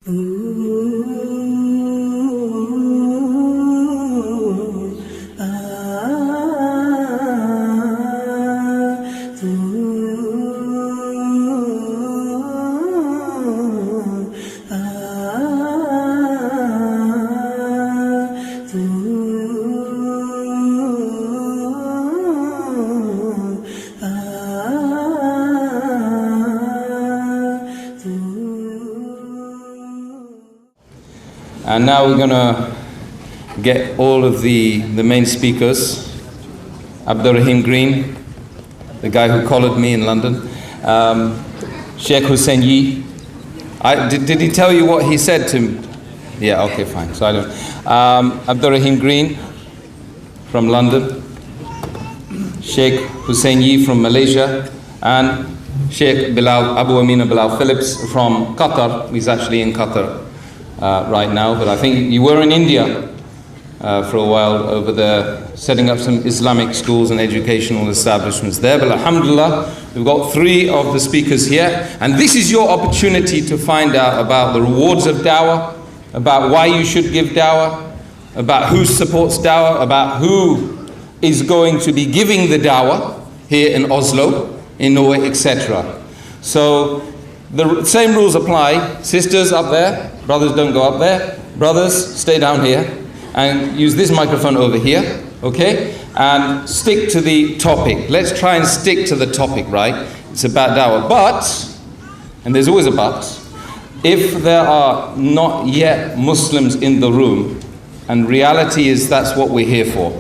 And now we're going to get all of the main speakers. Abdur Raheem Green, the guy who collared me in London. Sheikh Hussain. Did he tell you what he said to me? Yeah, okay, fine. So I don't. Abdur Raheem Green from London. Sheikh Hussain from Malaysia. And Sheikh Bilal, Abu Amina Bilal Phillips from Qatar. He's actually in Qatar right now, but I think you were in India for a while over there, setting up some Islamic schools and educational establishments there. But alhamdulillah, we've got 3 of the speakers here, and this is your opportunity to find out about the rewards of dawah, about why you should give dawah, about who supports dawah, about who is going to be giving the dawah here in Oslo, in Norway, etc. So the same rules apply. Sisters up there, brothers don't go up there. Brothers, stay down here and use this microphone over here, okay? And stick to the topic. Let's try and stick to the topic, right? It's about dawah. But, and there's always a but, if there are not yet Muslims in the room, and reality is that's what we're here for.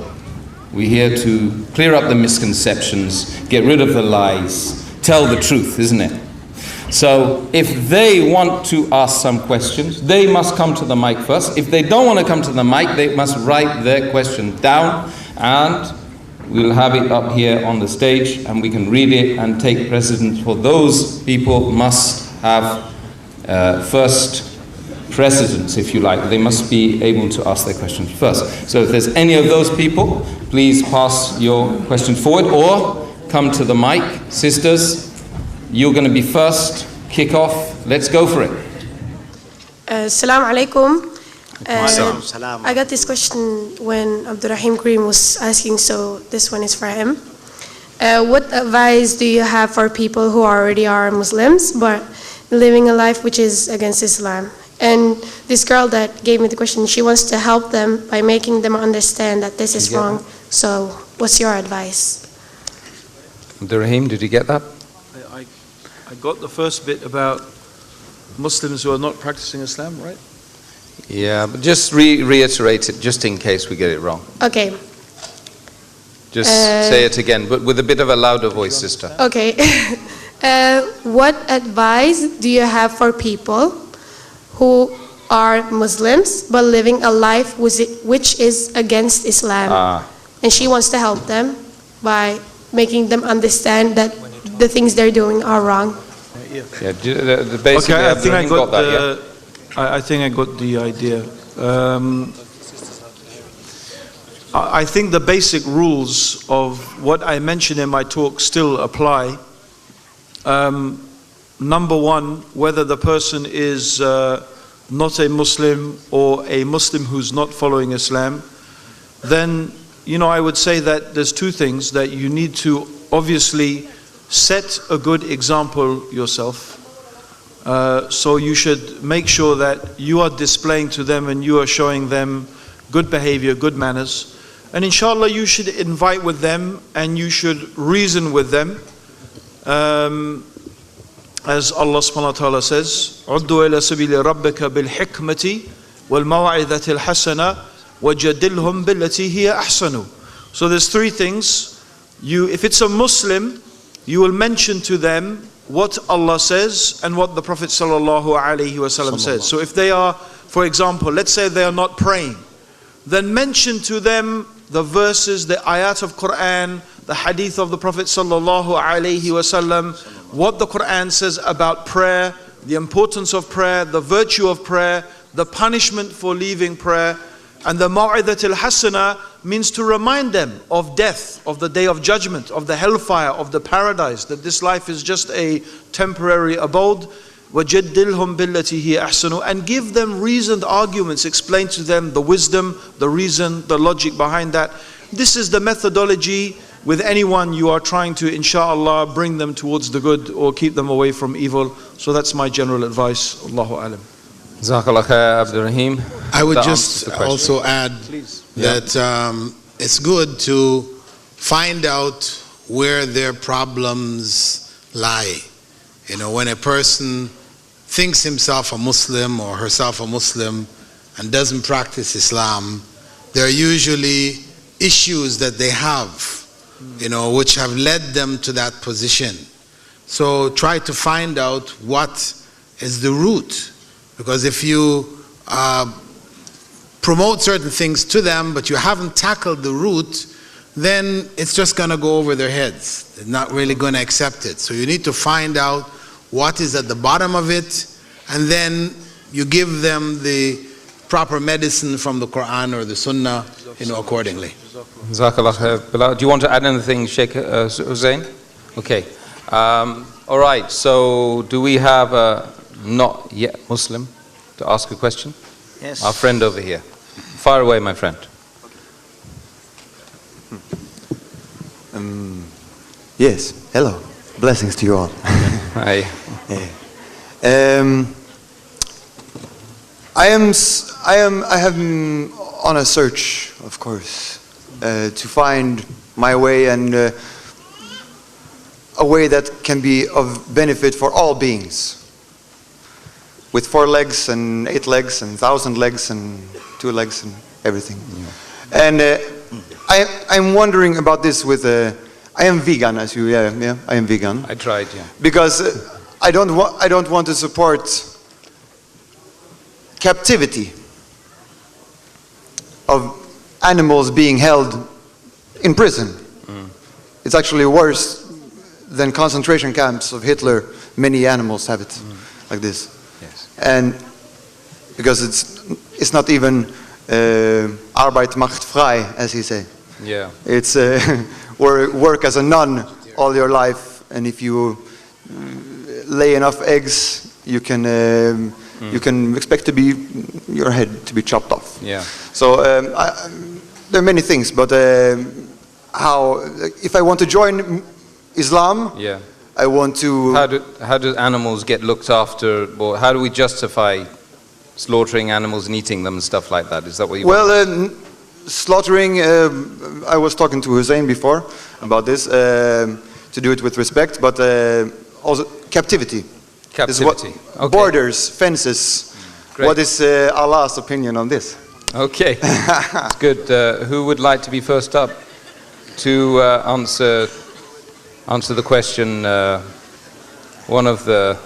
We're here to clear up the misconceptions, get rid of the lies, tell the truth, isn't it? So if they want to ask some questions, they must come to the mic first. If they don't want to come to the mic, they must write their question down, and we'll have it up here on the stage and we can read it and take precedence. For those people must have first precedence, if you like. They must be able to ask their questions first. So if there's any of those people, please pass your question forward or come to the mic. Sisters, you're going to be first. Kick off. Let's go for it. Assalamu alaikum. I got this question when Abdur Raheem Green was asking, so this one is for him. What advice do you have for people who already are Muslims but living a life which is against Islam? And this girl that gave me the question, she wants to help them by making them understand that this is wrong. So what's your advice? Abdur Raheem, did you get that? I got the first bit about Muslims who are not practicing Islam, right? Yeah, but just reiterate it just in case we get it wrong. Okay. Just say it again, but with a bit of a louder voice, sister. Okay. What advice do you have for people who are Muslims but living a life which is against Islam? And she wants to help them by making them understand that the things they're doing are wrong. Yeah, basically, okay, I think I got the idea. I think the basic rules of what I mentioned in my talk still apply. Number one, whether the person is not a Muslim or a Muslim who's not following Islam, then, you know, I would say that there's 2 things that you need to obviously set a good example yourself. So you should make sure that you are displaying to them and you are showing them good behavior, good manners. And inshallah you should invite with them and you should reason with them. As Allah subhanahu wa ta'ala says, عُدُّوا إِلَى سَبِيلِ رَبِّكَ بِالْحِكْمَةِ وَالْمَوْعِظَةِ الْحَسَنَةِ وَجَادِلْهُمْ بِالَّتِي هِيَ أَحْسَنُ. So there's 3 things. If it's a Muslim, you will mention to them what Allah says and what the Prophet sallallahu alaihi wasallam says. So if they are, for example, let's say they are not praying, then mention to them the verses, the ayat of Quran, the hadith of the Prophet sallallahu alaihi wasallam, what the Quran says about prayer, the importance of prayer, the virtue of prayer, the punishment for leaving prayer. And the maw'idat al-hasana means to remind them of death, of the day of judgment, of the hellfire, of the paradise, that this life is just a temporary abode. وَجَدِّلْهُمْ بِالَّتِي هِيَ أَحْسَنُ, and give them reasoned arguments, explain to them the wisdom, the reason, the logic behind that. This is the methodology with anyone you are trying to, inshallah, bring them towards the good or keep them away from evil. So that's my general advice. Allahu alam. Jazakallah khair, Abdur Raheem. I would just also add that it's good to find out where their problems lie. You know, when a person thinks himself a Muslim or herself a Muslim and doesn't practice Islam, there are usually issues that they have, you know, which have led them to that position. So try to find out what is the root, because if you promote certain things to them but you haven't tackled the root, then it's just going to go over their heads. They're not really going to accept it. So you need to find out what is at the bottom of it, and then you give them the proper medicine from the Quran or the Sunnah, you know, accordingly. Jazakallah khair. Bilal, do you want to add anything, Sheikh Hussain? Okay. All right. So, do we have a not yet Muslim to ask a question? Yes. Our friend over here. Far away, my friend. Yes. Hello. Blessings to you all. Hi. I have been on a search, of course, to find my way, and a way that can be of benefit for all beings, with 4 legs and 8 legs and 1,000 legs and 2 legs and everything. Yeah. And I'm wondering about this with I am vegan, as you I am vegan. I tried, yeah. Because I don't want to support captivity of animals being held in prison. It's actually worse than concentration camps of Hitler. Many animals have it like this. Yes. And because it's not even Arbeit macht frei, as he say. Yeah. It's work as a nun all your life, and if you lay enough eggs, you can expect your head to be chopped off. Yeah. So there are many things, but if I want to join Islam, Yeah. I want to. How do animals get looked after, or how do we justify slaughtering animals and eating them and stuff like that? Is that what you want? Slaughtering, I was talking to Hussain before about this, to do it with respect, but also captivity. Captivity. Okay. Borders, fences. Great. What is Allah's opinion on this? Okay. Good. Who would like to be first up to answer the question? One of the...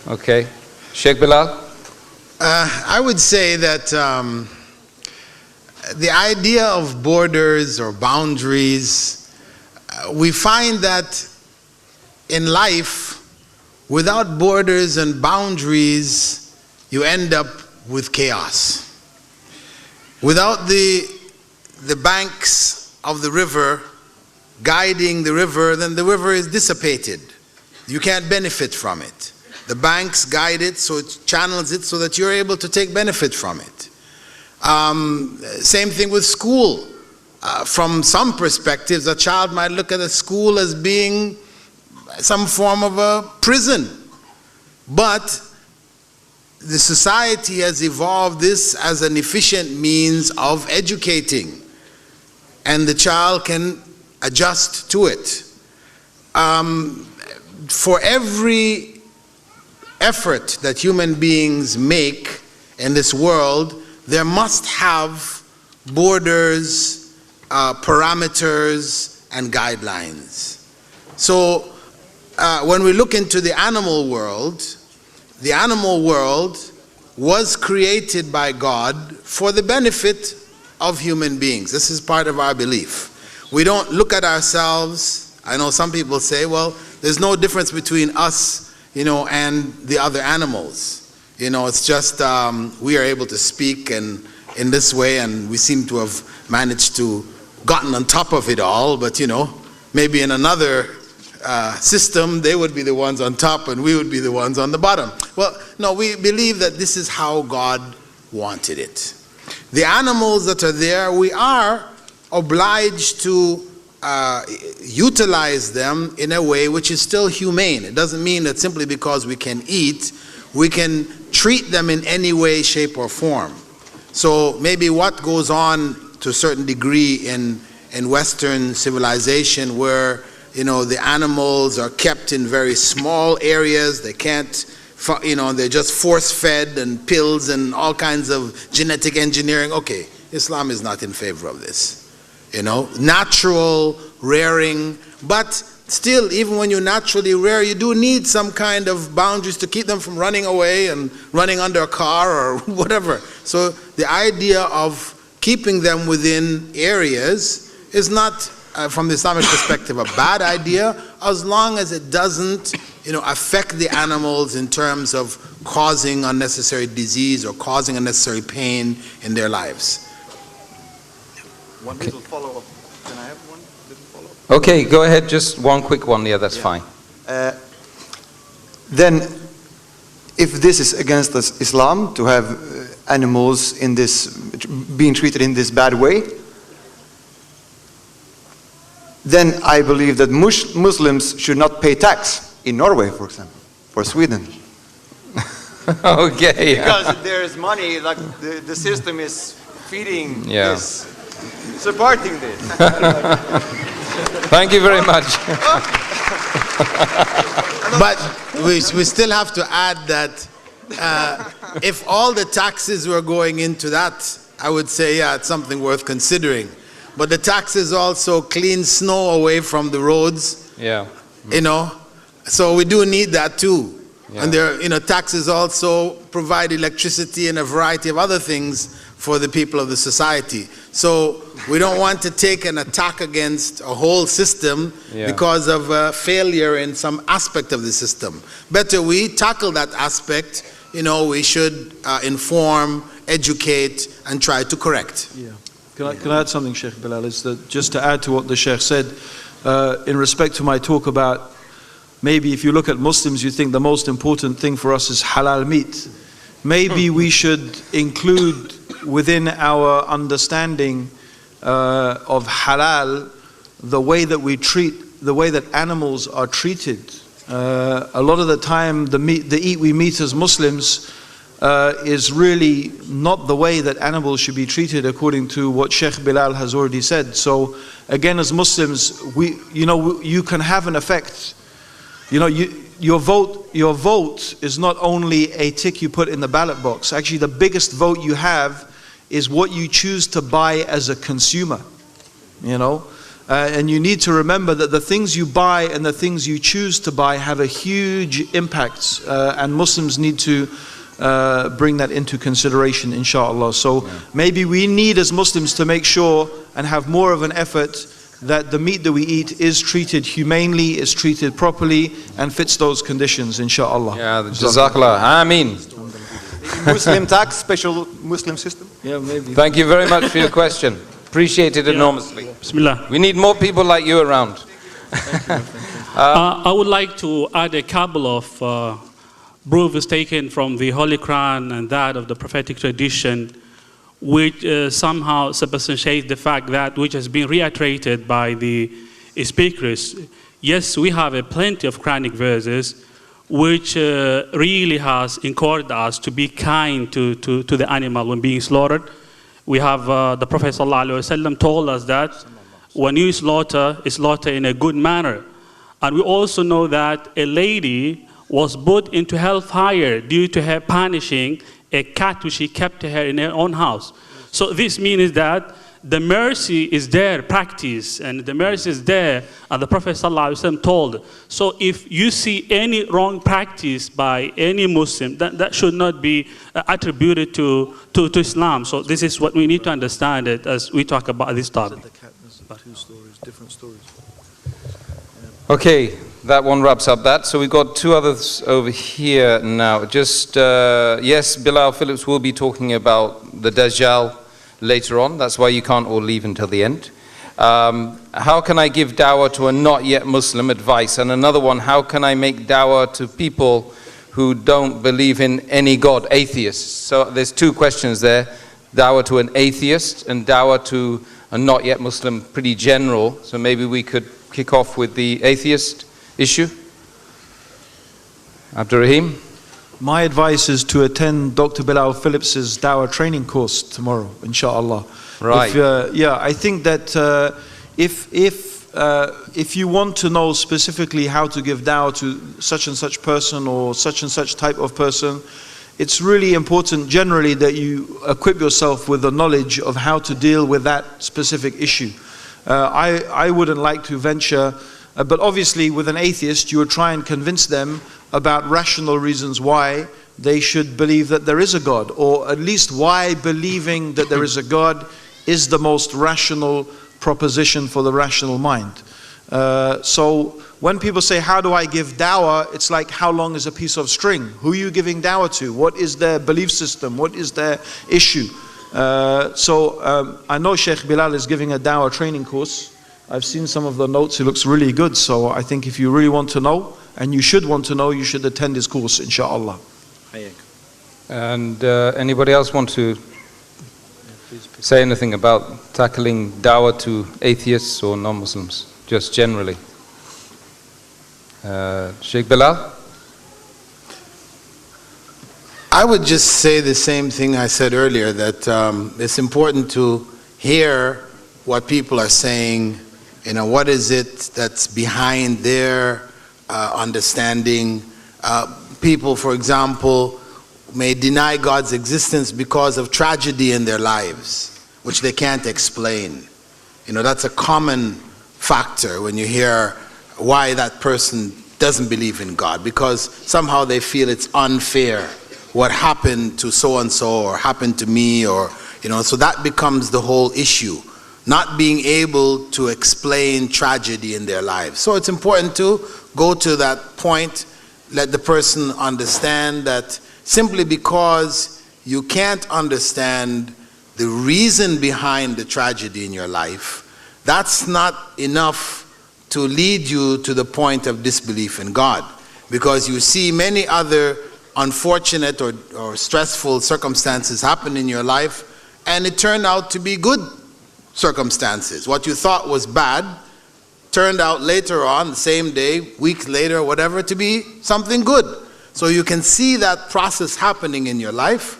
Okay. Sheikh Bilal? I would say that the idea of borders or boundaries, we find that in life, without borders and boundaries, you end up with chaos. Without the banks of the river guiding the river, then the river is dissipated. You can't benefit from it. The banks guide it, so it channels it so that you're able to take benefit from it. Same thing with school. From some perspectives, a child might look at a school as being some form of a prison. But the society has evolved this as an efficient means of educating, and the child can adjust to it. For every effort that human beings make in this world, there must have borders, parameters, and guidelines. So when we look into the animal world was created by God for the benefit of human beings. This is part of our belief. We don't look at ourselves. I know some people say, well, there's no difference between us, and the other animals. It's just we are able to speak and in this way, and we seem to have managed to gotten on top of it all. But maybe in another system, they would be the ones on top and we would be the ones on the bottom. Well, no, we believe that this is how God wanted it. The animals that are there, we are obliged to utilize them in a way which is still humane. It doesn't mean that simply because we can eat, we can treat them in any way, shape, or form. So maybe what goes on to a certain degree in Western civilization, where the animals are kept in very small areas, they can't, they're just force-fed and pills and all kinds of genetic engineering. Okay, Islam is not in favor of this. Natural rearing, but still, even when you naturally rear, you do need some kind of boundaries to keep them from running away and running under a car or whatever. So the idea of keeping them within areas is not, from the Islamic perspective, a bad idea, as long as it doesn't, affect the animals in terms of causing unnecessary disease or causing unnecessary pain in their lives. One little follow-up. Can I have one little follow-up? Okay, go ahead. Just one quick one. Yeah, that's fine. Then, if this is against Islam to have animals in this being treated in this bad way, then I believe that Muslims should not pay tax in Norway, for example, or Sweden. Okay. Because there is money, like the system is feeding this, supporting this. Thank you very much. But we still have to add that if all the taxes were going into that, I would say, yeah, it's something worth considering. But the taxes also clean snow away from the roads. Yeah. So we do need that too. Yeah. And there, taxes also provide electricity and a variety of other things for the people of the society. So we don't want to take an attack against a whole system because of failure in some aspect of the system. Better we tackle that aspect. We should inform, educate, and try to correct. Yeah. Can I add something, Sheikh Bilal? Is that just to add to what the Sheikh said, in respect to my talk about, maybe if you look at Muslims, you think the most important thing for us is halal meat. Maybe we should include within our understanding of halal the way that we treat, the way that animals are treated. A lot of the time, the eat we meet as Muslims is really not the way that animals should be treated, according to what Sheikh Bilal has already said. So again, as Muslims, you can have an effect. Your vote is not only a tick you put in the ballot box. Actually, the biggest vote you have is what you choose to buy as a consumer. And you need to remember that the things you buy and the things you choose to buy have a huge impact, and Muslims need to bring that into consideration, inshallah. So maybe we need as Muslims to make sure and have more of an effort that the meat that we eat is treated humanely, is treated properly, and fits those conditions, inshallah. Yeah, Jazakallah. Ameen. Muslim tax, special Muslim system? Yeah, maybe. Thank you very much for your question. Appreciate it enormously. Bismillah. We need more people like you around. I would like to add a couple of proofs taken from the Holy Quran and that of the prophetic tradition, which somehow substantiate the fact that which has been reiterated by the speakers. Yes, we have plenty of Quranic verses which really has encouraged us to be kind to the animal when being slaughtered. We have the Prophet ﷺ told us that when you slaughter in a good manner. And we also know that a lady was put into hellfire due to her punishing a cat which she kept her in her own house. So this means that the mercy is there, practice, and the mercy is there, and the Prophet ﷺ told. So if you see any wrong practice by any Muslim, that should not be attributed to Islam. So this is what we need to understand it as we talk about this topic. Two stories, different stories. Okay, that one wraps up that. So we've got two others over here now. Just, yes, Bilal Phillips will be talking about the Dajjal later on. That's why you can't all leave until the end. How can I give dawah to a not yet Muslim? Advice. And another one, how can I make dawah to people who don't believe in any God, atheists? So there's two questions there. Dawah to an atheist and dawah to a not yet Muslim, pretty general. So maybe we could kick off with the atheist issue. Abdur Raheem? My advice is to attend Dr. Bilal Phillips's Dawah training course tomorrow, inshallah. Right. I think that if you want to know specifically how to give dawah to such and such person or such and such type of person, it's really important generally that you equip yourself with the knowledge of how to deal with that specific issue. I wouldn't like to venture, but obviously with an atheist you would try and convince them about rational reasons why they should believe that there is a God, or at least why believing that there is a God is the most rational proposition for the rational mind. So when people say, how do I give dawah? It's like, how long is a piece of string? Who are you giving dawah to? What is their belief system? What is their issue? I know Sheikh Bilal is giving a dawah training course. I've seen some of the notes. It looks really good. So I think if you really want to know, and you should want to know, you should attend his course, inshallah. And anybody else want to say anything about tackling dawah to atheists or non-Muslims, just generally? Sheikh Bilal? I would just say the same thing I said earlier, that it's important to hear what people are saying, what is it that's behind their understanding. People, for example, may deny God's existence because of tragedy in their lives, which they can't explain. That's a common factor when you hear why that person doesn't believe in God, because somehow they feel it's unfair what happened to so-and-so or happened to me, or so that becomes the whole issue, not being able to explain tragedy in their lives. So it's important to go to that point, let the person understand that simply because you can't understand the reason behind the tragedy in your life, that's not enough to lead you to the point of disbelief in God, because you see many other unfortunate or stressful circumstances happen in your life, and it turned out to be good circumstances. What you thought was bad turned out later on, the same day, weeks later, whatever, to be something good. So you can see that process happening in your life.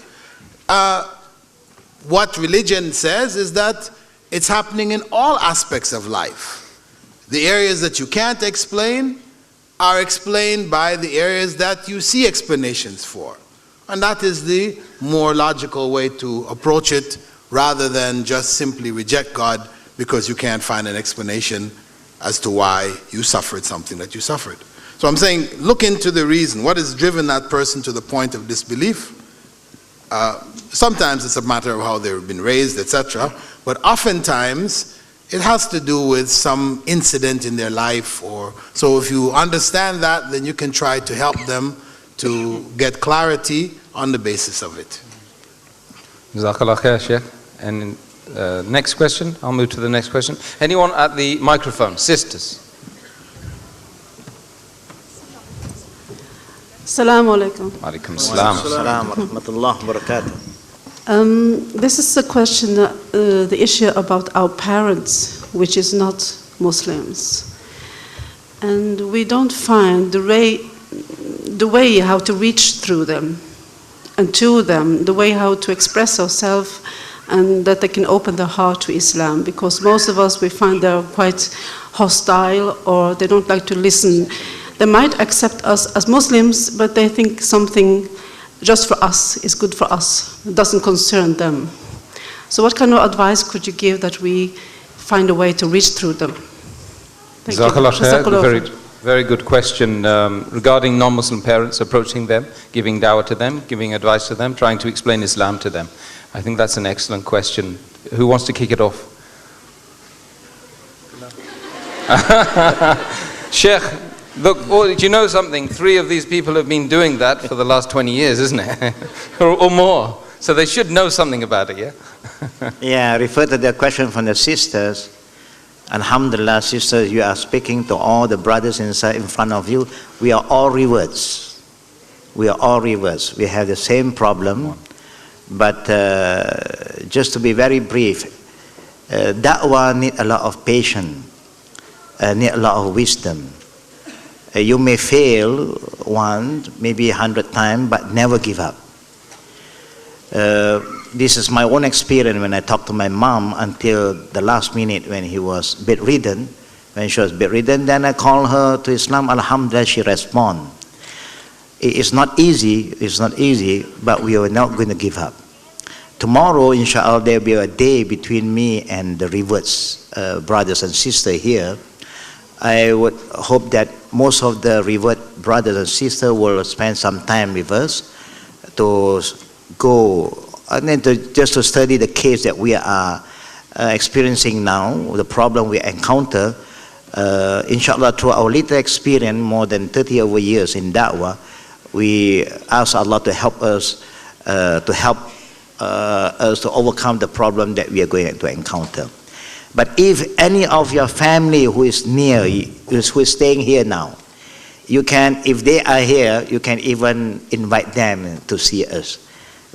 What religion says is that it's happening in all aspects of life. The areas that you can't explain are explained by the areas that you see explanations for. And that is the more logical way to approach it, rather than just simply reject God because you can't find an explanation as to why you suffered something that you suffered. So I'm saying, look into the reason. What has driven that person to the point of disbelief? Sometimes it's a matter of how they've been raised, etc. But oftentimes, it has to do with some incident in their life. So if you understand that, then you can try to help them to get clarity on the basis of it. Jazakallah khair, Sheikh. And next question, I'll move to the next question. Anyone at the microphone? Sisters. Assalamu alaikum. Alaikum salam. Assalamu rahmatullah wa barakatuh. This is a question, the issue about our parents, which is not Muslims. And we don't find the way how to reach through them and to them, the way how to express ourselves, and that they can open their heart to Islam. Because most of us, we find they're quite hostile, or they don't like to listen. They might accept us as Muslims, but they think something just for us is good for us. It doesn't concern them. So what kind of advice could you give that we find a way to reach through them? Thank you. Very, very good question regarding non-Muslim parents, approaching them, giving dawah to them, giving advice to them, trying to explain Islam to them. I think that's an excellent question. Who wants to kick it off? Sheikh, look, do you know something? 3 of these people have been doing that for the last 20 years, isn't it? or more. So they should know something about it, yeah? Yeah, refer to the question from the sisters. Alhamdulillah, sisters, you are speaking to all the brothers inside in front of you. We are all reverts. We are all reverts. We have the same problem. But just to be very brief, da'wah need a lot of patience, need a lot of wisdom. You may fail once, maybe 100 times, but never give up. This is my own experience when I talked to my mom until the last minute when he was bedridden. When she was bedridden, then I called her to Islam. Alhamdulillah, she responded. It's not easy, but we are not going to give up. Tomorrow, inshallah, there will be a day between me and the reverts, brothers and sisters here. I would hope that most of the revert brothers and sisters will spend some time with us to go and then just to study the case that we are experiencing now, the problem we encounter. Inshallah, through our little experience, more than 30 over years in da'wah, we ask Allah to help us to overcome the problem that we are going to encounter. But if any of your family who is near, who is staying here now, you can, if they are here, you can even invite them to see us.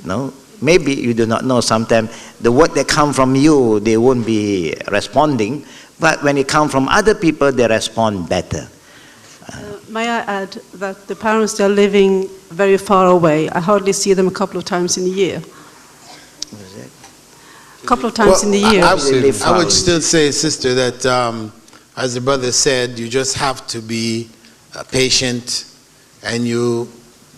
No, maybe you do not know. Sometimes the word that come from you, they won't be responding. But when it comes from other people, they respond better. May I add that the parents, they are living very far away. I hardly see them a couple of times in a year. A couple of times in the year. I would still say, sister, that as the brother said, you just have to be patient, and you,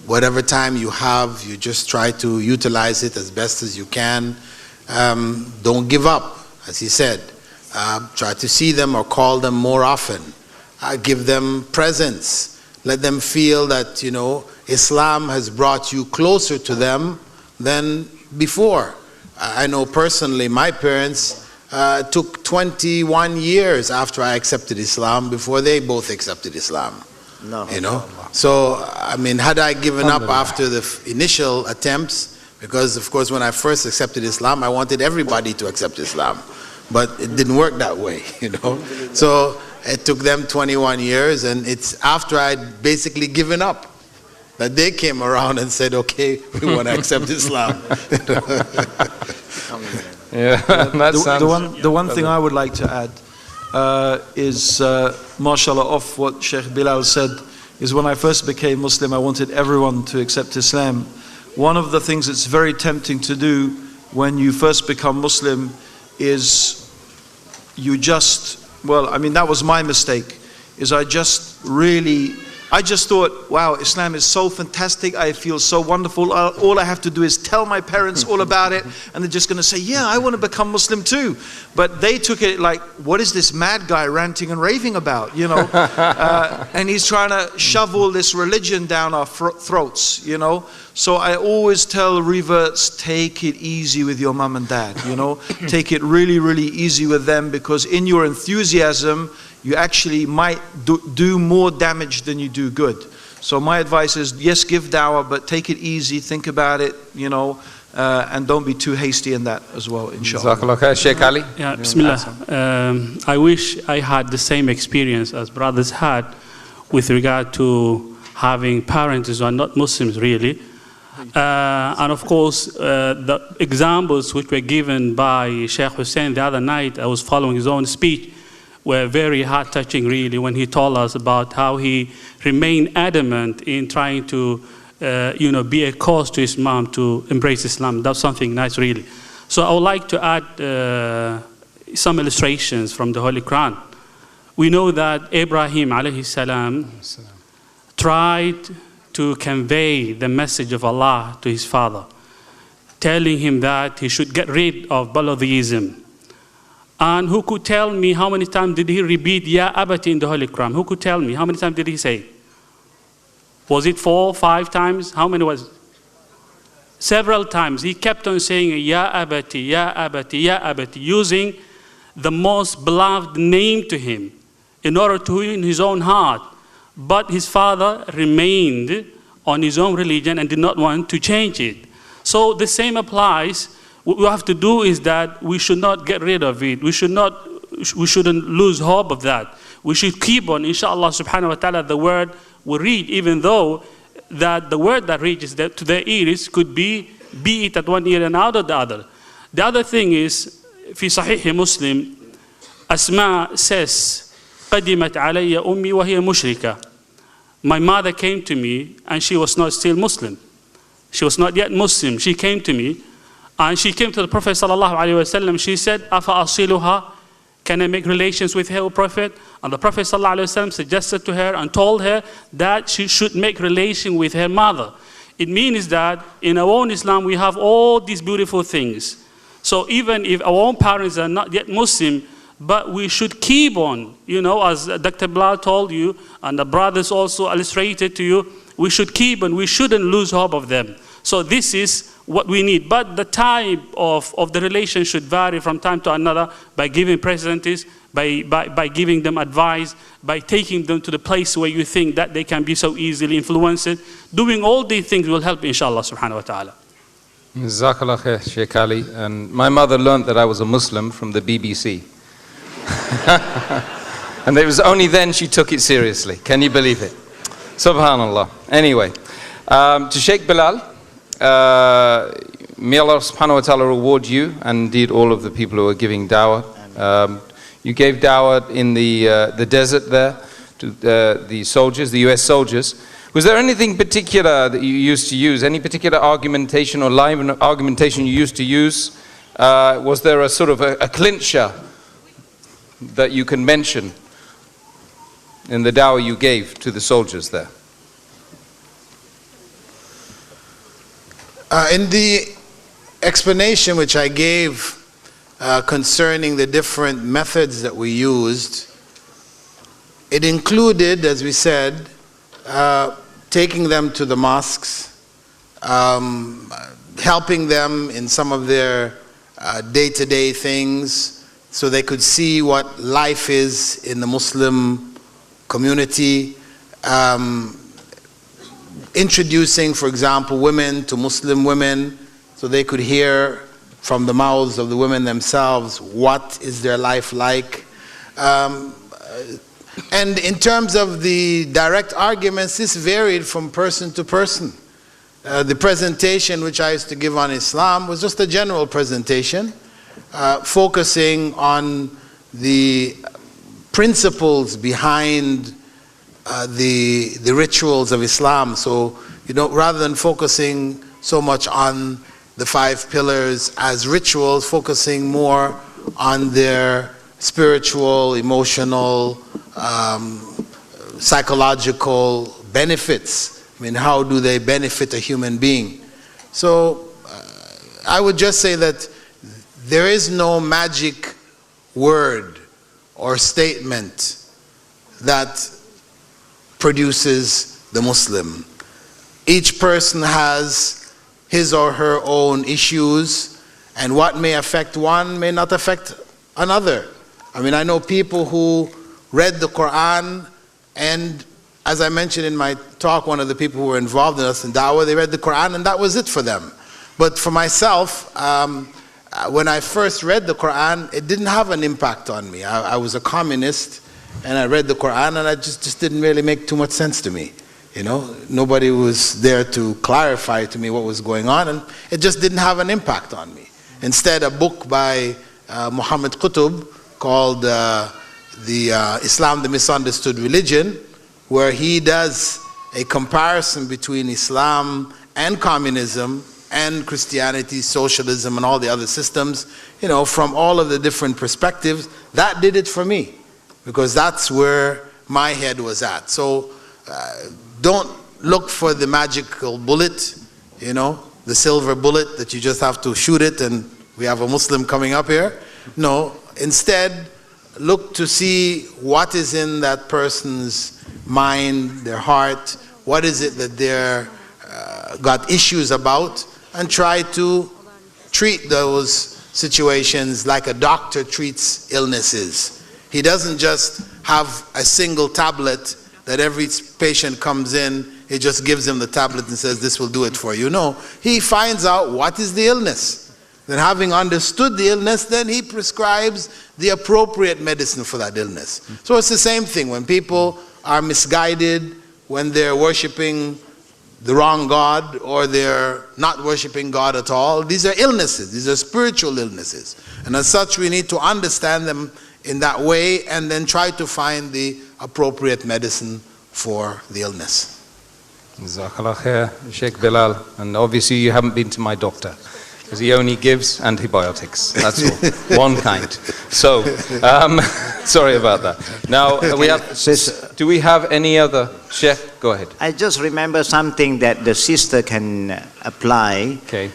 whatever time you have, you just try to utilize it as best as you can. Don't give up, as he said. Try to see them or call them more often. Give them presents. Let them feel that, you know, Islam has brought you closer to them than before. I know personally, my parents took 21 years after I accepted Islam before they both accepted Islam. No, you know? So, I mean, had I given up after the initial attempts, because of course when I first accepted Islam, I wanted everybody to accept Islam. But it didn't work that way, you know? So it took them 21 years, and it's after I'd basically given up that they came around and said, okay, we want to accept Islam. Yeah, the one thing I would like to add is, mashallah, off what Sheikh Bilal said, is when I first became Muslim, I wanted everyone to accept Islam. One of the things that's very tempting to do when you first become Muslim is you just, well, I mean, that was my mistake, is I just thought, wow, Islam is so fantastic, I feel so wonderful, all I have to do is tell my parents all about it, and they're just going to say, yeah, I want to become Muslim too. But they took it like, what is this mad guy ranting and raving about, you know? And he's trying to shove all this religion down our throats, you know? So I always tell reverts, take it easy with your mum and dad, you know? Take it really, really easy with them, because in your enthusiasm, you actually might do more damage than you do good. So my advice is, yes, give da'wah, but take it easy, think about it, you know, and don't be too hasty in that as well, inshallah. Sheikh Ali? Yeah, bismillah. I wish I had the same experience as brothers had with regard to having parents who are not Muslims, really. And of course, the examples which were given by Sheikh Hussain the other night, I was following his own speech, were very heart-touching, really, when he told us about how he remained adamant in trying to, you know, be a cause to his mom to embrace Islam. That's something nice, really. So I would like to add some illustrations from the Holy Quran. We know that Abraham, alayhi salam, tried to convey the message of Allah to his father, telling him that he should get rid of polytheism. And who could tell me how many times did he repeat Ya Abati in the Holy Quran? Who could tell me how many times did he say? Was it 4, 5 times? How many was it? Several times. He kept on saying Ya Abati, Ya Abati, Ya Abati, using the most beloved name to him in order to win his own heart. But his father remained on his own religion and did not want to change it. So the same applies. What we have to do is that we should not get rid of it. We should not we shouldn't lose hope of that. We should keep on, inshallah subhanahu wa ta'ala, the word we read, even though that the word that reaches to their ears could be it at one ear and out of the other. The other thing is, في صحيح مسلم, Asma says, قدمت علي أمي وهي مشركة. My mother came to me and she was not still Muslim. She was not yet Muslim. She came to me and she came to the Prophet sallallahu alaihi wasallam. She said, "Afa asiluha? Can I make relations with her, O Prophet?" And the Prophet sallallahu alaihi wasallam suggested to her and told her that she should make relation with her mother. It means that in our own Islam we have all these beautiful things. So even if our own parents are not yet Muslim, but we should keep on, as Dr. Bilal told you, and the brothers also illustrated to you, we should keep on, we shouldn't lose hope of them. So this is what we need. But the type of the relation should vary from time to another by giving presences, by giving them advice, by taking them to the place where you think that they can be so easily influenced. Doing all these things will help, inshallah, subhanahu wa ta'ala. Jazakallah khair, Sheikh Ali. And my mother learned that I was a Muslim from the BBC. And it was only then she took it seriously. Can you believe it? Subhanallah. Anyway, to Sheikh Bilal, may Allah subhanahu wa ta'ala reward you and indeed all of the people who are giving dawah. You gave dawah in the desert there to the soldiers, the US soldiers. Was there anything particular that you used to use? Any particular argumentation or line of argumentation you used to use? Was there a sort of a clincher that you can mention in the dawah you gave to the soldiers there? In the explanation which I gave concerning the different methods that we used, it included, as we said, taking them to the mosques, helping them in some of their day-to-day things so they could see what life is in the Muslim community, introducing, for example, women to Muslim women so they could hear from the mouths of the women themselves what is their life like. And in terms of the direct arguments, this varied from person to person. The presentation which I used to give on Islam was just a general presentation, focusing on the principles behind the rituals of Islam. So, rather than focusing so much on the 5 pillars as rituals, focusing more on their spiritual, emotional, psychological benefits. I mean, how do they benefit a human being? So I would just say that there is no magic word or statement that produces the Muslim. Each person has his or her own issues, and what may affect one may not affect another. I mean, I know people who read the Quran, and as I mentioned in my talk, one of the people who were involved in us in Dawah, they read the Quran and that was it for them. But for myself, when I first read the Quran, it didn't have an impact on me. I was a communist, and I read the Quran, and it just didn't really make too much sense to me. Nobody was there to clarify to me what was going on, and it just didn't have an impact on me. Instead, a book by Muhammad Qutb called Islam, the Misunderstood Religion, where he does a comparison between Islam and communism and Christianity, socialism, and all the other systems, from all of the different perspectives. That did it for me, because that's where my head was at. So don't look for the magical bullet, the silver bullet that you just have to shoot it and we have a Muslim coming up here. No, instead, look to see what is in that person's mind, their heart, what is it that they're got issues about, and try to treat those situations like a doctor treats illnesses. He doesn't just have a single tablet that every patient comes in, he just gives him the tablet and says, this will do it for you. No, he finds out what is the illness. Then having understood the illness, then he prescribes the appropriate medicine for that illness. So it's the same thing. When people are misguided, when they're worshiping the wrong God, or they're not worshiping God at all, these are illnesses. These are spiritual illnesses. And as such, we need to understand them in that way and then try to find the appropriate medicine for the illness. Jazakallah khair, Sheikh Bilal. And obviously you haven't been to my doctor, because he only gives antibiotics. That's all. One kind. So, sorry about that. Now, do we have any other? Sheikh, go ahead. I just remember something that the sister can apply, Okay.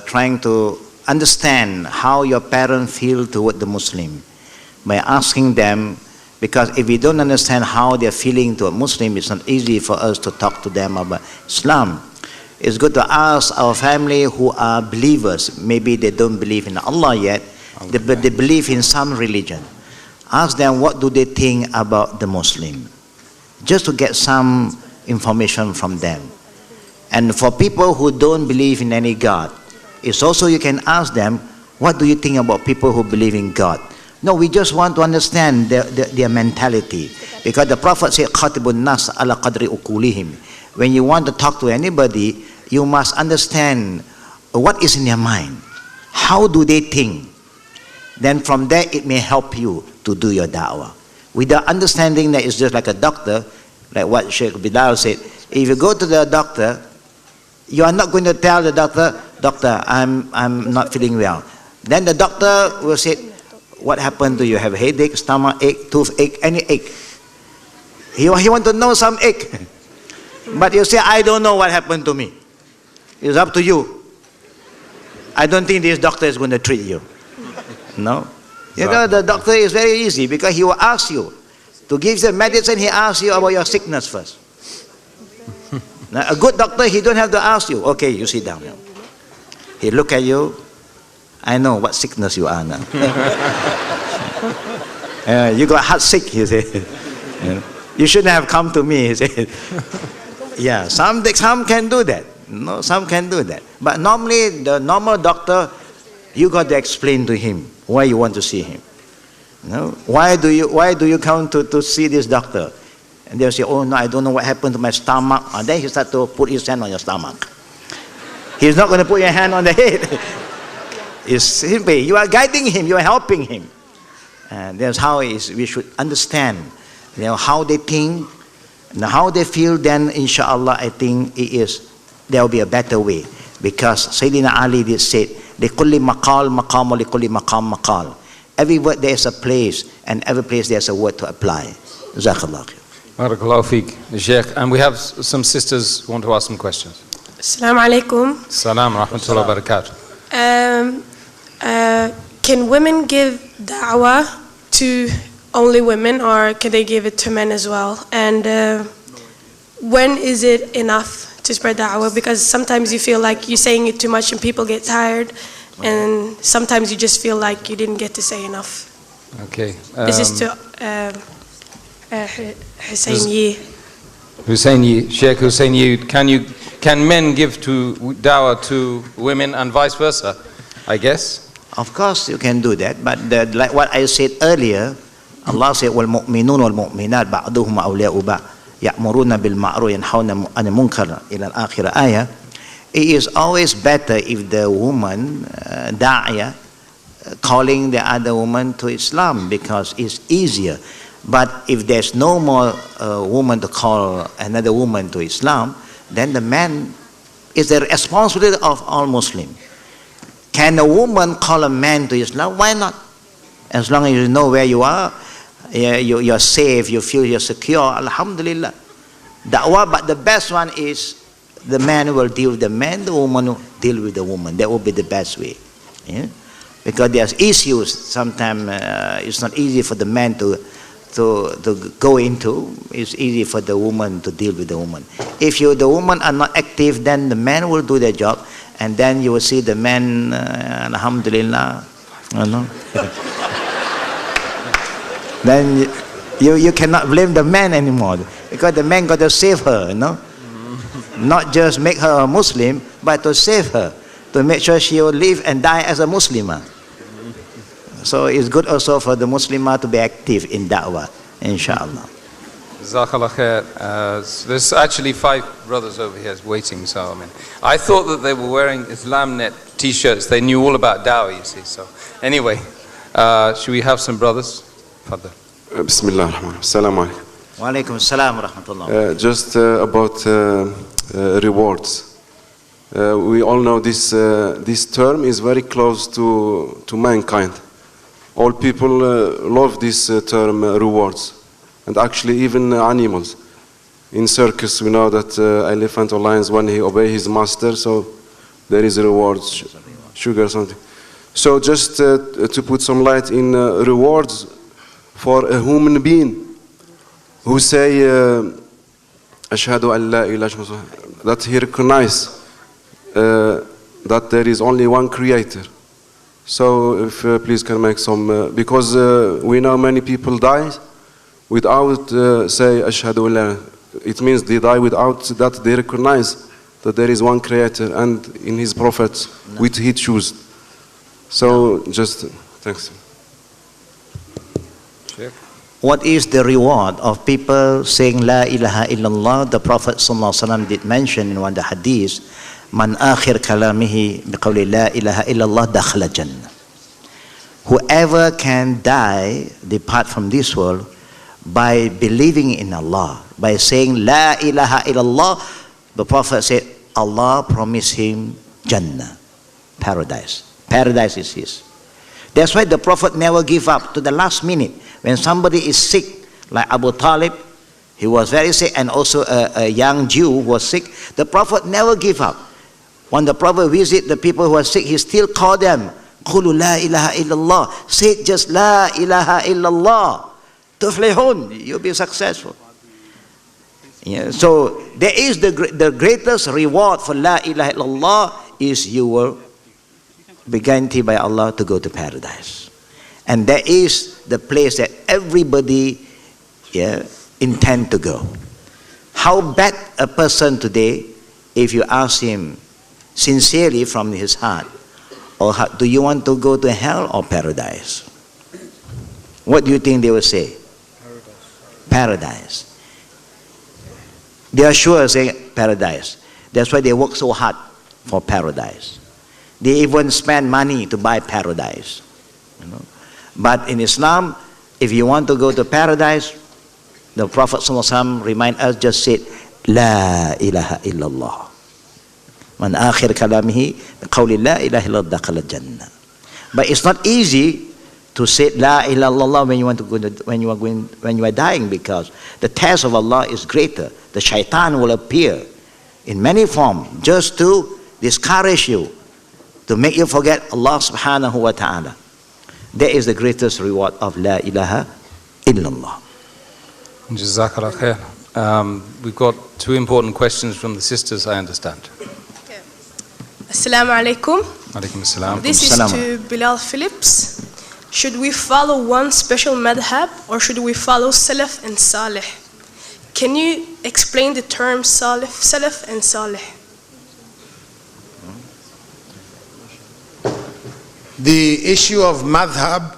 trying to understand how your parents feel toward the Muslim, by asking them, because if we don't understand how they're feeling toward Muslim, it's not easy for us to talk to them about Islam. It's good to ask our family who are believers. Maybe they don't believe in Allah yet, but they believe in some religion. Ask them what do they think about the Muslim, just to get some information from them. And for people who don't believe in any God, it's also you can ask them, what do you think about people who believe in God? No, we just want to understand their mentality. Because the Prophet said, "Khatibun nas ala qadri ukulihim." When you want to talk to anybody, you must understand what is in their mind. How do they think? Then from there, it may help you to do your da'wah. Without understanding that it's just like a doctor, like what Sheikh Bilal said, if you go to the doctor, you are not going to tell the doctor, "Doctor, I'm not feeling well." Then the doctor will say, "What happened to you? Have a headache, stomach ache, toothache, any ache?" He want to know some ache. But you say, "I don't know what happened to me." It's up to you. I don't think this doctor is going to treat you. No. You know, the doctor is very easy, because he will ask you to give the medicine. He asks you about your sickness first. Now, a good doctor, he don't have to ask you. "Okay, you sit down now." He look at you. "I know what sickness you are now." You got heart sick, he said. "You shouldn't have come to me," he said. Yeah, some can do that. No, some can do that. But normally, the normal doctor, you got to explain to him why you want to see him. No? Why do you come to see this doctor? And they'll say, "Oh no, I don't know what happened to my stomach." And then he start to put his hand on your stomach. He's not going to put your hand on the head. It's simply, you are guiding him, you are helping him. And that's how it is. We should understand, how they think, and how they feel. Then, inshallah, I think there will be a better way. Because Sayyidina Ali did say, "Likulli maqal maqam, likulli maqam maqal." Every word there is a place, and every place there's a word to apply. Jazakallah. Barakallahu feek, Sheikh. And we have some sisters who want to ask some questions. Assalamu alaikum. Salam rahmatullahi wa barakatuh. Can women give da'wah to only women, or can they give it to men as well? And when is it enough to spread da'wah? Because sometimes you feel like you're saying it too much and people get tired, and sometimes you just feel like you didn't get to say enough. Okay. This is to Hussain. Hussain, Sheikh Hussain, can men give da'wah to women and vice versa, I guess? Of course you can do that, but like what I said earlier, Allah said, "Wal-mu'minun wal-mu'minat ba'duhum awliya'u ba'd, ya'muruna bil-ma'ruf yanhauna 'anil munkar," ila al-akhir ayah. It is always better if the woman, da'iyah, calling the other woman to Islam, because it's easier. But if there's no more woman to call another woman to Islam, then the man is the responsibility of all Muslims. Can a woman call a man to Islam? Why not? As long as you know where you are, you're safe, you feel you're secure, alhamdulillah. Da'wah, but the best one is the man will deal with the man, the woman will deal with the woman. That will be the best way. Yeah? Because there's issues, sometimes it's not easy for the man to go into. It's easy for the woman to deal with the woman. If the woman are not active, then the man will do their job, and then you will see the man, alhamdulillah, then you cannot blame the man anymore, because the man got to save her, not just make her a Muslim, but to save her. to make sure she will live and die as a Muslimah. So it's good also for the Muslimah to be active in da'wah, inshallah. Jazakallah khair. There's actually 5 brothers over here waiting, so I mean, I thought that they were wearing Islamnet t-shirts. They knew all about da'wah, you see. So anyway, should we have some brothers? Fadal. Bismillah ar-Rahman. Assalamu alaikum. Wa alaikum assalam wa rahmatullah. Just about rewards. We all know this term is very close to mankind. All people love this term rewards. And actually even animals. In circus we know that elephant or lions, when he obeys his master, so there is a reward, sugar or something. So just to put some light in rewards for a human being who say Ashhadu an la ilaha illallah, that he recognize that there is only one creator. So if please can make some, because we know many people die without say Ashhadu an la. It means they die without that they recognize that there is one creator and in his prophets which he chose. So just thanks. What is the reward of people saying La ilaha illallah? The Prophet ﷺ did mention in one of the hadiths, Man akhir kalamihi biqawli La ilaha illallah dakhla jannah. Whoever can die, depart from this world, by believing in Allah, by saying La ilaha illallah, the Prophet said, Allah promised him Jannah, paradise. Paradise is his. That's why the Prophet never give up to the last minute. When somebody is sick, like Abu Talib, he was very sick, and also a young Jew was sick, the Prophet never give up. When the Prophet visit the people who are sick, he still call them, Qulu la ilaha illallah. Say just La ilaha illallah. Tuflihun, you'll be successful. Yeah, so there is the greatest reward for La ilaha illallah is you will be guaranteed by Allah to go to paradise. And that is the place that everybody intend to go. How bad a person today, if you ask him sincerely from his heart, or do you want to go to hell or paradise? What do you think they will say? Paradise. They are sure saying paradise. That's why they work so hard for paradise. They even spend money to buy paradise. You know? But in Islam, if you want to go to paradise, the Prophet ﷺ remind us, just said, La ilaha illallah. Man akhir kalamihi qawli la ilaha illallah dakhala jannah. But it's not easy to say La ilaha illallah when you want to go when you are dying, because the test of Allah is greater. The shaitan will appear in many forms just to discourage you, to make you forget Allah subhanahu wa ta'ala. That is the greatest reward of La ilaha illallah. Jazakallah khair. We've got 2 important questions from the sisters, I understand. Okay. Assalamu alaikum. Alaikum assalam. This is to Bilal Phillips. Should we follow one special madhab or should we follow Salaf and Salih? Can you explain the term Salaf and Salih? The issue of madhab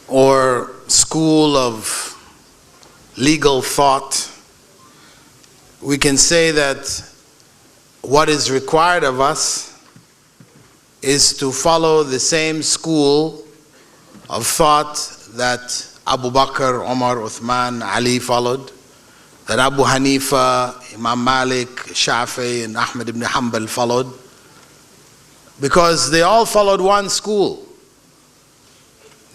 or school of legal thought, we can say that what is required of us is to follow the same school of thought that Abu Bakr, Umar, Uthman, Ali followed, that Abu Hanifa, Imam Malik, Shafi, and Ahmad ibn Hanbal followed, because they all followed one school.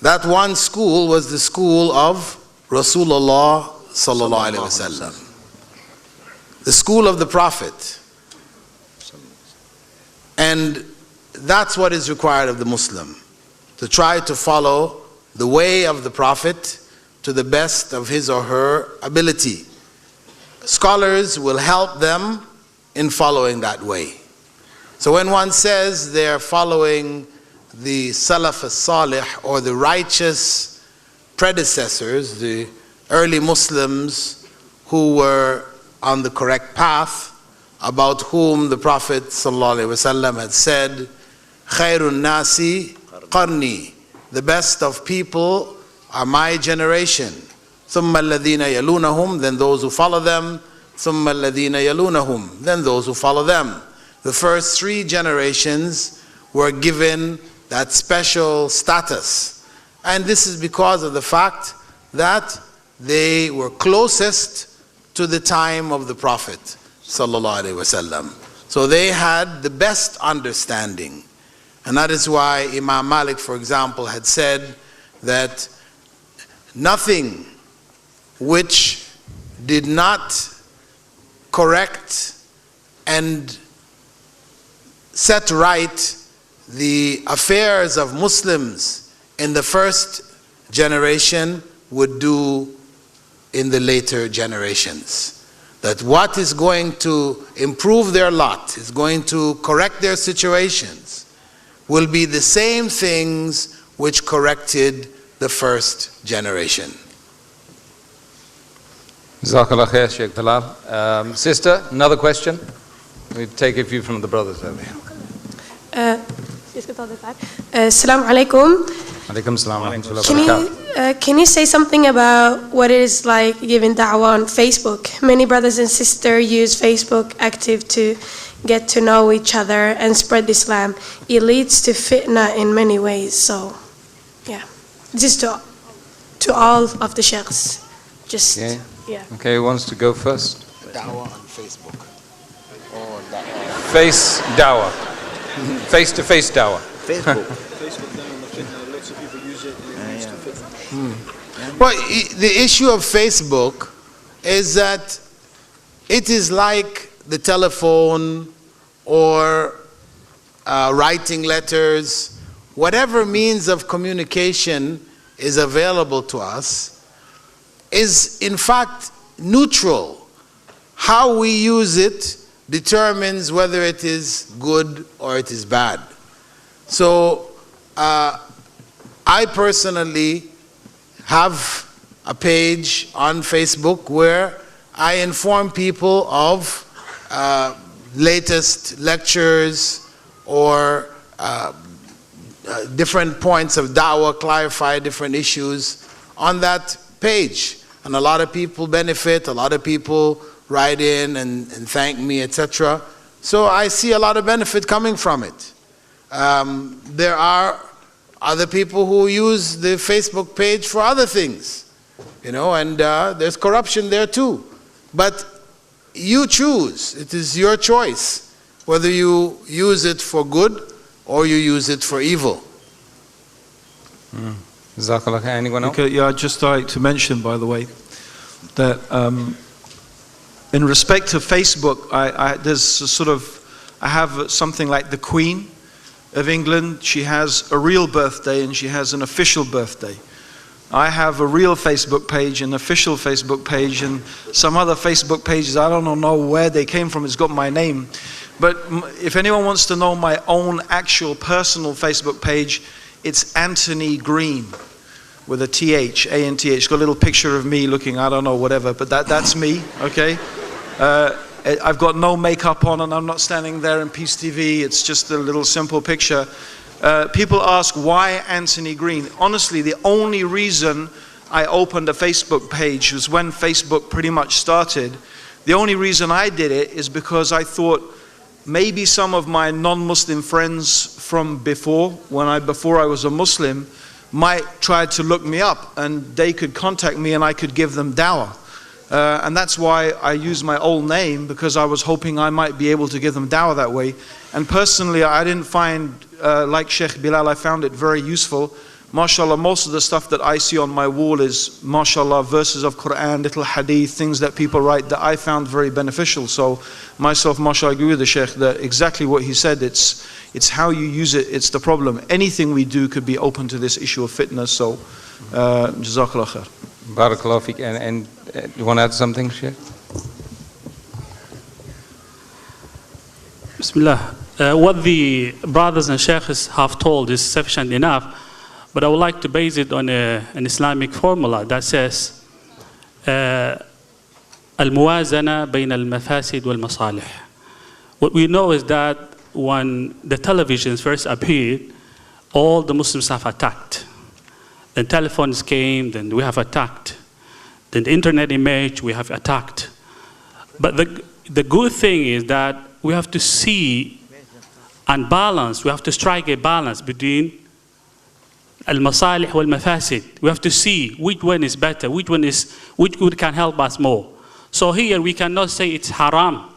That one school was the school of Rasulullah sallallahu alaihi wasallam, the school of the Prophet. And that's what is required of the Muslim, to try to follow the way of the Prophet to the best of his or her ability. Scholars will help them in following that way. So when one says they're following the Salaf as-Salih, or the righteous predecessors, the early Muslims who were on the correct path, about whom the Prophet ﷺ had said, Khairun nasi qarni, the best of people are my generation. Thumma alladhina yalunahum, then those who follow them. Thumma alladhina yalunahum, then those who follow them. The first 3 generations were given that special status. And this is because of the fact that they were closest to the time of the Prophet sallallahu alaihi wasallam. So they had the best understanding. And that is why Imam Malik, for example, had said that nothing which did not correct and set right the affairs of Muslims in the first generation would do in the later generations. That what is going to improve their lot, is going to correct their situations, will be the same things which corrected the first generation. Jazakallah khair, Sheikh Bilal. Sister, another question? We take a few from the brothers over here. Assalamu alaikum. Alaikum salam wa rahmatullahi wa barakatuh. Can you say something about what it is like giving da'wah on Facebook? Many brothers and sisters use Facebook active to get to know each other and spread Islam. It leads to fitna in many ways. So, yeah, just to all of the sheikhs. Just, yeah. Okay, who wants to go first? Da'wah on Facebook. Or da'wah. Face da'wah. Face-to-face da'wah. Facebook. Facebook, then lots of people use it. Well, the issue of Facebook is that it is like the telephone or writing letters. Whatever means of communication is available to us is in fact neutral. How we use it determines whether it is good or it is bad. So I personally have a page on Facebook where I inform people of latest lectures or different points of da'wah, clarify different issues on that page. And a lot of people benefit, a lot of people write in and thank me, etc. So I see a lot of benefit coming from it. There are other people who use the Facebook page for other things, you know, and there's corruption there too. But you choose. It is your choice whether you use it for good or you use it for evil. Anyone else? Okay, yeah, I'd just like to mention, by the way, that in respect to Facebook, I have something like the Queen of England. She has a real birthday and she has an official birthday. I have a real Facebook page, an official Facebook page, and some other Facebook pages. I don't know where they came from. It's got my name. But if anyone wants to know my own actual personal Facebook page, it's Anthony Green with a TH, A-N-T-H. It's got a little picture of me looking, I don't know, whatever, but that's me, okay? I've got no makeup on and I'm not standing there in Peace TV. It's just a little simple picture. People ask, why Anthony Green? Honestly, the only reason I opened a Facebook page was when Facebook pretty much started. The only reason I did it is because I thought maybe some of my non-Muslim friends from before I was a Muslim, might try to look me up and they could contact me and I could give them dawah. And that's why I used my old name, because I was hoping I might be able to give them dawah that way. And personally, I didn't find, like Sheikh Bilal, I found it very useful. MashaAllah, most of the stuff that I see on my wall is, MashaAllah, verses of Quran, little hadith, things that people write that I found very beneficial. So myself, MashaAllah, I agree with the Sheikh that exactly what he said, it's how you use it, it's the problem. Anything we do could be open to this issue of fitness. So, Jazakallah khair. Barakallah fiqh. And you want to add something, Sheikh? Bismillah. What the brothers and sheikhs have told is sufficient enough, but I would like to base it on an Islamic formula that says الموازنة بين المفاسد والمصالح. What we know is that when the televisions first appeared, all the Muslims have attacked. Then telephones came, then we have attacked. Then the internet emerged, we have attacked. But the good thing is that we have to see and balance, we have to strike a balance between al-masalih wal-mafasid. We have to see which one is better, which one can help us more. So here we cannot say it's haram,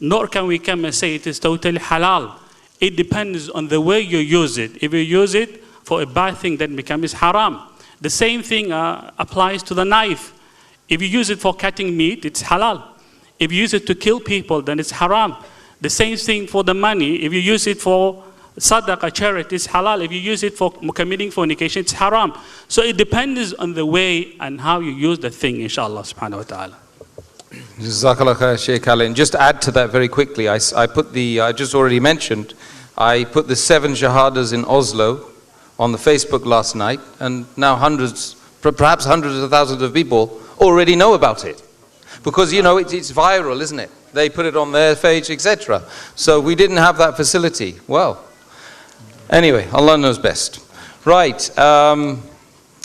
nor can we come and say it is totally halal. It depends on the way you use it. If you use it for a bad thing, then it becomes haram. The same thing applies to the knife. If you use it for cutting meat, it's halal. If you use it to kill people, then it's haram. The same thing for the money. If you use it for sadaqah, charity, it's halal. If you use it for committing fornication, it's haram. So it depends on the way and how you use the thing, inshallah subhanahu wa ta'ala. Jazakallah khair, Sheikh Ali. And just to add to that very quickly, I just already mentioned, I put the 7 shahadas in Oslo on the Facebook last night, and now perhaps hundreds of thousands of people already know about it. Because, you know, it's viral, isn't it? They put it on their page, etc. So we didn't have that facility. Well, anyway, Allah knows best. Right.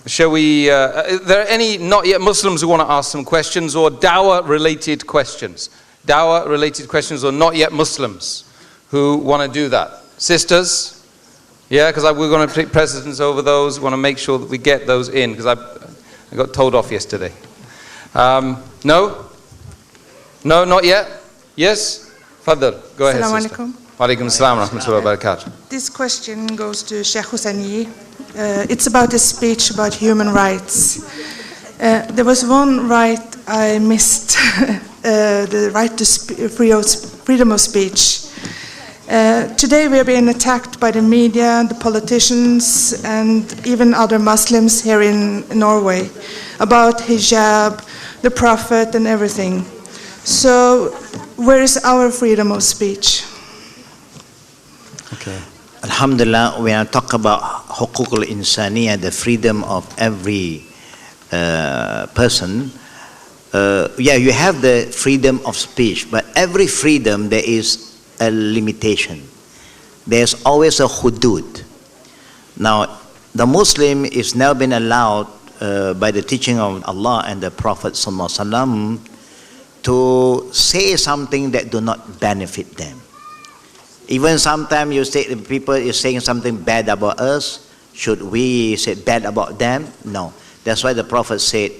Shall we, are there any not yet Muslims who want to ask some questions, or dawah-related questions? Dawah-related questions, or not yet Muslims who want to do that? Sisters? Yeah, because we're going to take precedence over those. We want to make sure that we get those in, because I got told off yesterday. No? No, not yet? Yes? Fadl, go ahead, Assalamu sister. alaikum. Wa alaikum assalam wa rahmatullahi wa barakatuh. This question goes to Sheikh Hussain. It's about a speech about human rights. There was one right I missed, the right to freedom of speech. Today we are being attacked by the media, the politicians, and even other Muslims here in Norway about hijab, the Prophet, and everything. So where is our freedom of speech? Okay. Alhamdulillah, when I talk about hukuk al-insaniya, the freedom of every person, yeah, you have the freedom of speech, but every freedom there is a limitation. There's always a hudud. Now, the Muslim is now been allowed by the teaching of Allah and the Prophet Sallallahu Alaihi Wasallam to say something that do not benefit them. Even sometimes you say people is saying something bad about us, should we say bad about them? No. That's why the Prophet said,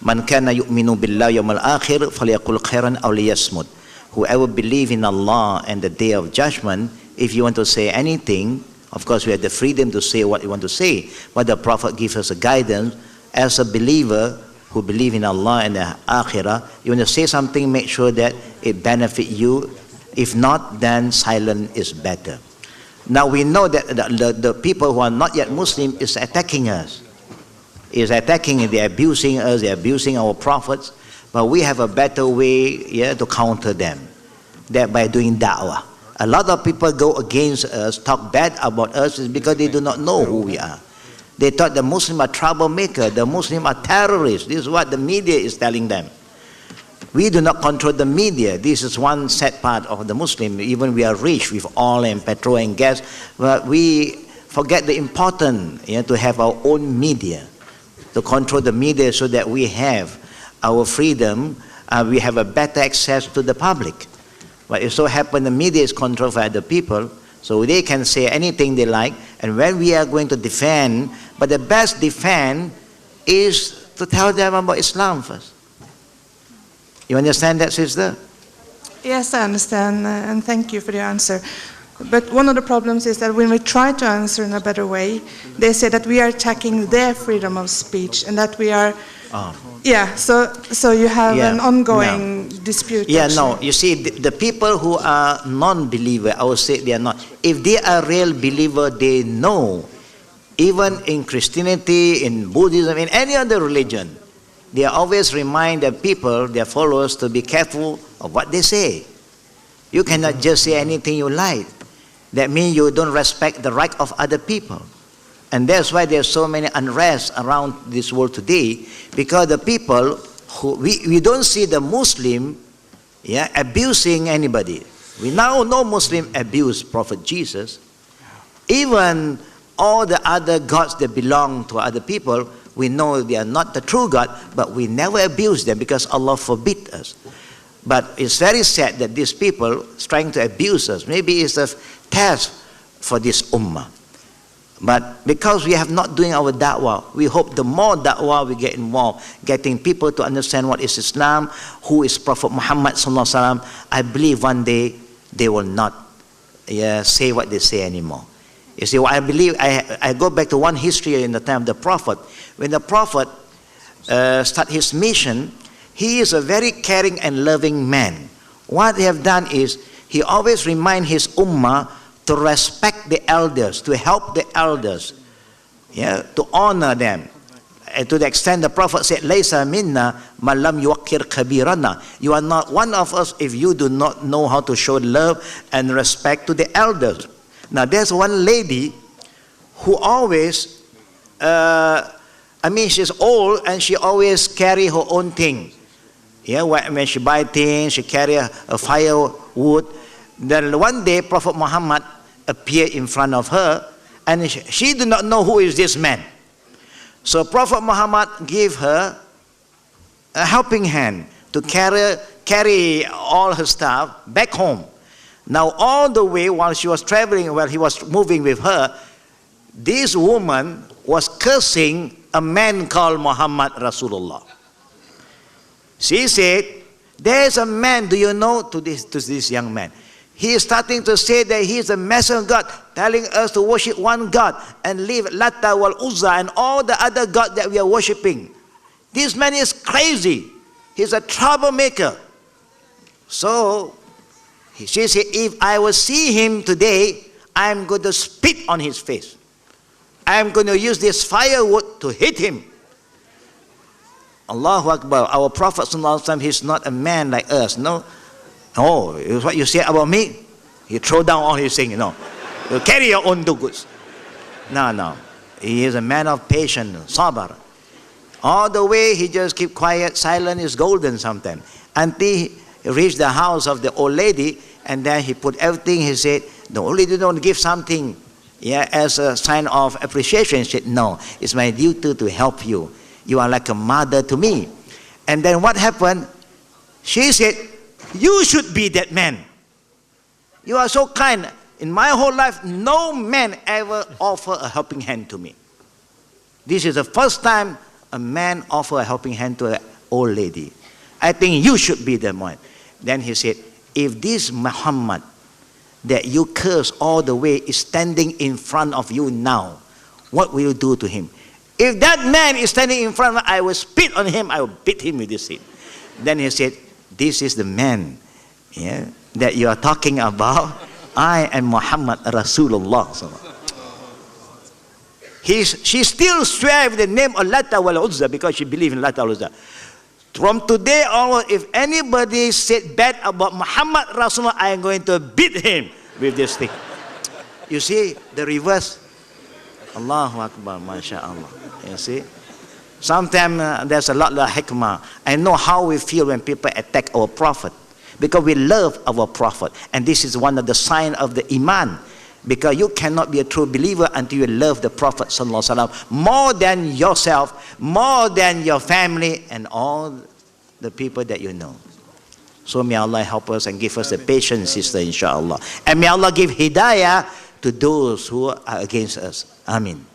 "Man kana yu'minu billahi yawmal akhir falyaqul khairan aw liyasmut." Whoever believe in Allah and the Day of Judgment, if you want to say anything, of course we have the freedom to say what you want to say, but the Prophet gives us a guidance as a believer who believe in Allah and the Akhirah. You want to say something, make sure that it benefit you. If not, then silence is better. Now we know that the people who are not yet Muslim is attacking us. They're abusing us, they're abusing our prophets. But we have a better way to counter them. That by doing da'wah. A lot of people go against us, talk bad about us, is because they do not know who we are. They thought the Muslims are troublemakers, the Muslims are terrorists. This is what the media is telling them. We do not control the media. This is one sad part of the Muslim. Even we are rich with oil and petrol and gas, but we forget the important to have our own media, to control the media so that we have our freedom, we have a better access to the public. But it so happens the media is controlled by the people, so they can say anything they like, and when we are going to defend, but the best defend is to tell them about Islam first. You understand that, sister? Yes, I understand, and thank you for the answer. But one of the problems is that when we try to answer in a better way, they say that we are attacking their freedom of speech, and that we are... Yeah, so you have an ongoing dispute. Yeah, no, you see, the people who are non-believer, I would say they are not. If they are real believer, they know, even in Christianity, in Buddhism, in any other religion, they always remind the people, their followers, to be careful of what they say. You cannot just say anything you like. That means you don't respect the right of other people. And that's why there's so many unrest around this world today, because the people who we don't see the Muslim abusing anybody. We now know Muslims abuse Prophet Jesus. Even all the other gods that belong to other people, we know they are not the true God, but we never abuse them because Allah forbid us. But it's very sad that these people trying to abuse us. Maybe it's a test for this ummah. But because we have not doing our da'wah, we hope the more da'wah we get involved, getting people to understand what is Islam, who is Prophet Muhammad sallallahu alaihi wasallam, I believe one day they will not say what they say anymore. You see, I believe, I go back to one history in the time of the Prophet. When the Prophet started his mission, he is a very caring and loving man. What he have done is, he always remind his ummah to respect the elders, to help the elders, to honor them. And to the extent the Prophet said, "Laysa minna man lam yuwaqqir kabirana." You are not one of us if you do not know how to show love and respect to the elders. Now there's one lady who always, she's old and she always carry her own thing. When she buy things, she carry a firewood. Then one day Prophet Muhammad appeared in front of her and she did not know who is this man. So Prophet Muhammad gave her a helping hand to carry all her stuff back home. Now all the way while she was traveling, while he was moving with her, this woman was cursing a man called Muhammad Rasulullah. She said, "There's a man, do you know," to this young man. He is starting to say that he is a messenger of God, telling us to worship one God and leave Lata wal Uzza and all the other gods that we are worshipping. This man is crazy. He's a troublemaker. So she said, "If I will see him today, I'm going to spit on his face. I'm going to use this firewood to hit him." Allahu Akbar. Our Prophet ﷺ, he's not a man like us, no? Oh, it's what you say about me? He throw down all his things, you carry your own goods. No. He is a man of patience, sabar. All the way he just keep quiet, silent is golden sometimes. Until he reached the house of the old lady, and then he put everything, he said, "The old lady don't give something as a sign of appreciation." He said, "No, it's my duty to help you. You are like a mother to me." And then what happened? She said, "You should be that man. You are so kind. In my whole life, no man ever offered a helping hand to me. This is the first time a man offered a helping hand to an old lady. I think you should be the one." Then he said, "If this Muhammad that you curse all the way is standing in front of you now, what will you do to him? If that man is standing in front of me, I will spit on him, I will beat him with this seed." Then he said, "This is the man that you are talking about. I am Muhammad Rasulullah." She still swears with the name of Lata wal Uzza because she believes in Lata wal Uzza. From today onward, if anybody said bad about Muhammad Rasulullah, I am going to beat him with this thing. You see the reverse. Allahu Akbar, MashaAllah. You see? Sometimes there's a lot of hikmah. I know how we feel when people attack our Prophet. Because we love our Prophet. And this is one of the signs of the Iman. Because you cannot be a true believer until you love the Prophet ﷺ more than yourself, more than your family, and all the people that you know. So may Allah help us and give us the patience, sister, inshallah. And may Allah give hidayah to those who are against us. Amin.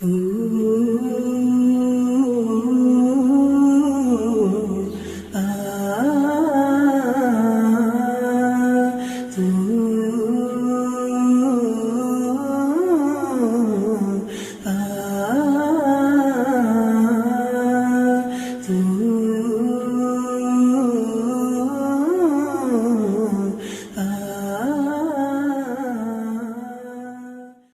Ooh.